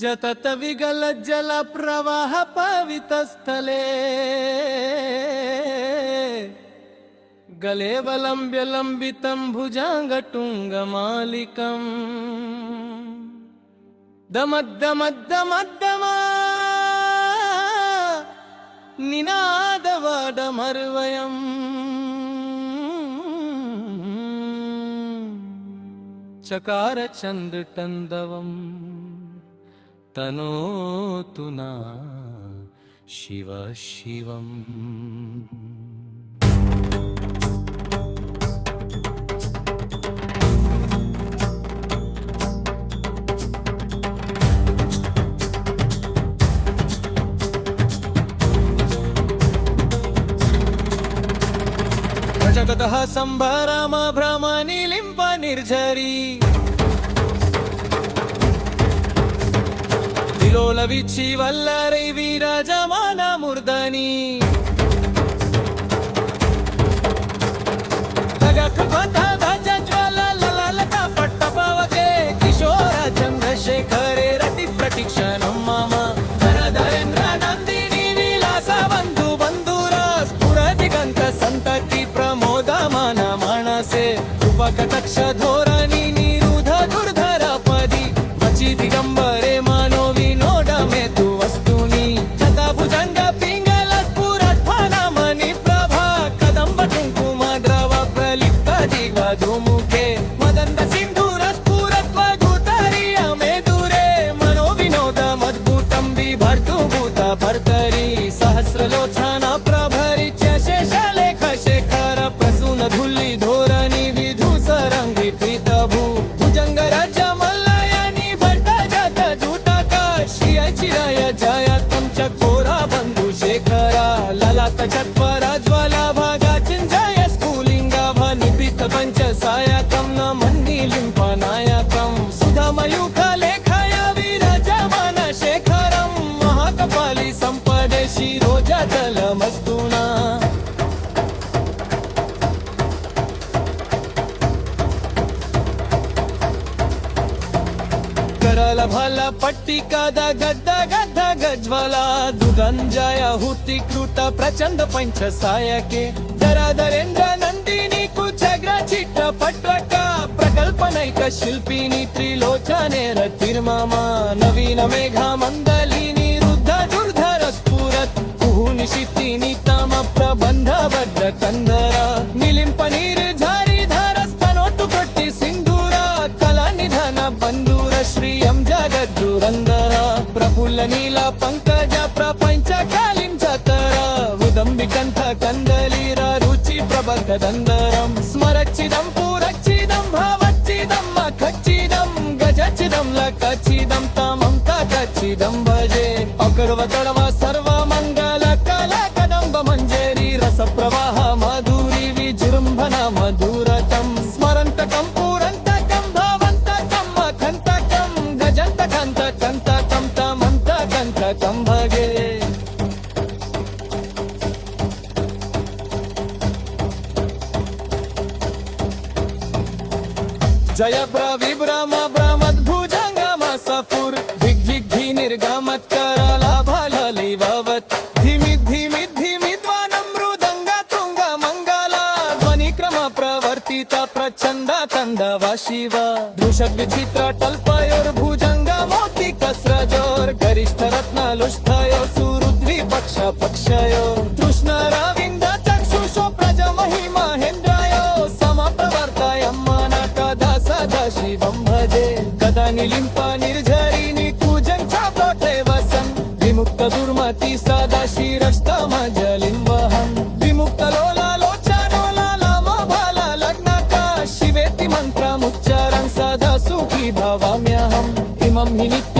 जतत विगलज्जल प्रवाह पवितस्थले गलेवलम्ब्य लम्बितं भुजाङ्गटुङ्गमालिकम् दमद्दमद्दमद्दमा निनादवाडमर्वयम् चकार चन्द्रतन्दवम् तनोतु न शिव शिवम् जगतः संभरम भ्रम निलिम्ब निर्झरी विलोल विचि वल्लरै विराजमान मूर्धनि ध्वजज्वल लललता पट्टपावके किशोर चन्द्रशेखरे रति प्रतीक्षणं मम धनधरेन्द्र नन्दिनी विलास बन्धु बन्धुर स्फुरदिगन्त सन्तति प्रमोदमान मानसे उपकटक्ष धोरणि निरुध दुर्धर पदि वचि दिगम्बरे मानो विनोद मेतु वस्तुनि जताभुजङ्ग पिङ्गल स्फुरत्फलमणि प्रभा कदम्ब कुङ्कुम द्रव प्रलिप्त दिग्वधुमुखे मदन्द सिन्धूर स्फुरत्व गुतरिय मेदुरे मनो विनोद मद्भुतं बिभर्तु भूत भर्तरि सहस्रलोचन प्रभरि च शेषलेख शेखर प्रसून धुल्लि धोरणि विधु सरङ्गि प्रीतभू भुजङ्ग राज मल्लयनि भट्ट जत जूटक श्रिय चिरय जयतं च कोरा बन्धु शेखर ललाट चत्वर ज्वल भगा चिञ्जय स्फुलिङ्ग भनिपित पञ्च सायकं न मन्निलिम्प नायकं सुधमयूख लेखय विराजमान शेखरं महाकपालि सम्पदे शिरोजलमस्तुना करल भल पट्टिकद गद्द गद्द गज्वल दुगंजय हुतिकृत प्रचंड पंच सायके धराधरेन्द्र नंदिनी कुचग्र चिट्ट पट्टक प्रकल्पनैक शिल्पिनी त्रिलोचने रतिर्मम नवीन मेघ मंदलिनी रुद्ध दुर्धर स्फुरत् कुहुनिशितिनि तम प्रबंध बद्ध कंदर निलिम्प निर्झरि धर स्तनोटु कट्टि सिंधूर कला निधन बंधूर श्रियं जगद्दुरंदर प्रफुल्ल नील पंकज प्रपंच कालिं चतर उदंबिकंठ कंदलीर रुचि प्रबद्ध दंदरं स्मरच्चिदं पूरच्चिदं भवच्चिदं मखच्चिदं गजच्चिदं लकच्चिदं तमं तकच्चिदं भजे अकर्वतडव सर्व मंगल कला कदंब मंजरी रस प्रवाह मधुरी विजृंभण मधुरतं स्मरन्तकं पूरन्तकं भवन्तकं मखन्तकं गजन्तकन्तकन्तकं तमन्तकन्तकं भगे जय प्रविभ्रम भ्रमद्भुजङ्गम सफुर दिग्विग्धि निर्गमत्करला भललिववत् धिमि धिमि धिमि ध्वनं मृदङ्ग तुङ्ग मङ्गला ध्वनिक्रम प्रवर्तित प्रचण्ड तन्दव शिव दृशद् विचित्र टल्पयोर्भुजङ्ग मोति कसरजोर् गरिष्ठ रत्न लुष्ठयोर् सुरुद्विपक्ष पक्षयो तृष्ण रविन्द चक्षुषो प्रज महिमहेन्द्रयो समप्रवर्तयम् सदा शिवं भजे कदा निलिम्प निर्झरिणि कुजं चाप्लोटे वसन् विमुक्त दुर्मति सदा शिरस्तमजलिं वहन् विमुक्त लोलालोचनोलालम भल लग्नक शिवेति मन्त्रमुच्चारन् सदा सुखी भवाम्यहम् इमं हि नित्यं